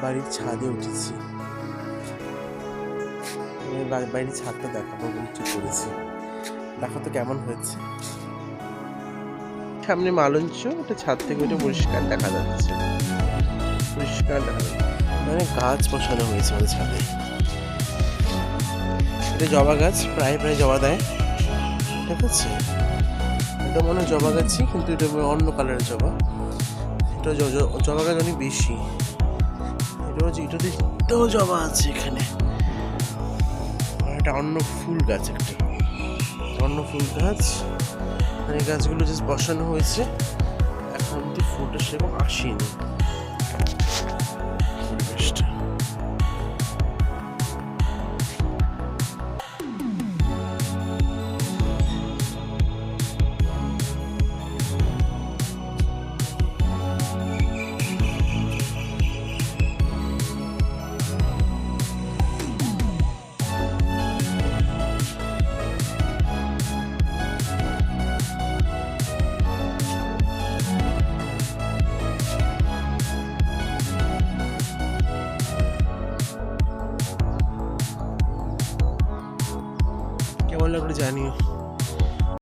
বাড়ির ছাদে উঠেছি। বাড়ির ছাদটা দেখাবো বলে ঠিক করেছি। দেখো তো কেমন হয়েছে। সামনে মালঞ্চ, ওটা ছাদ থেকে ওটা পরিষ্কার দেখা যাচ্ছে, পরিষ্কার দেখা যাচ্ছে। মানে গাছ বসানো হয়েছে আমাদের ছাদে। এটা জবা গাছ, প্রায় প্রায় জবা দেয়, ঠিক আছে। এটা মনে হয় জবা গাছই, কিন্তু এটা অন্য কালারের জবা। এটা জবা গাছ অনেক বেশি। এটাও জবা আছে এখানে। এটা অন্য ফুল গাছ, একটা অন্য ফুল গাছ। এই গাছগুলো জাস্ট বসানো হয়েছে, এখন অব্দি ফুলটা সেরকম আসেনি। পরিবেশটা কেমন লাগলো জানিও।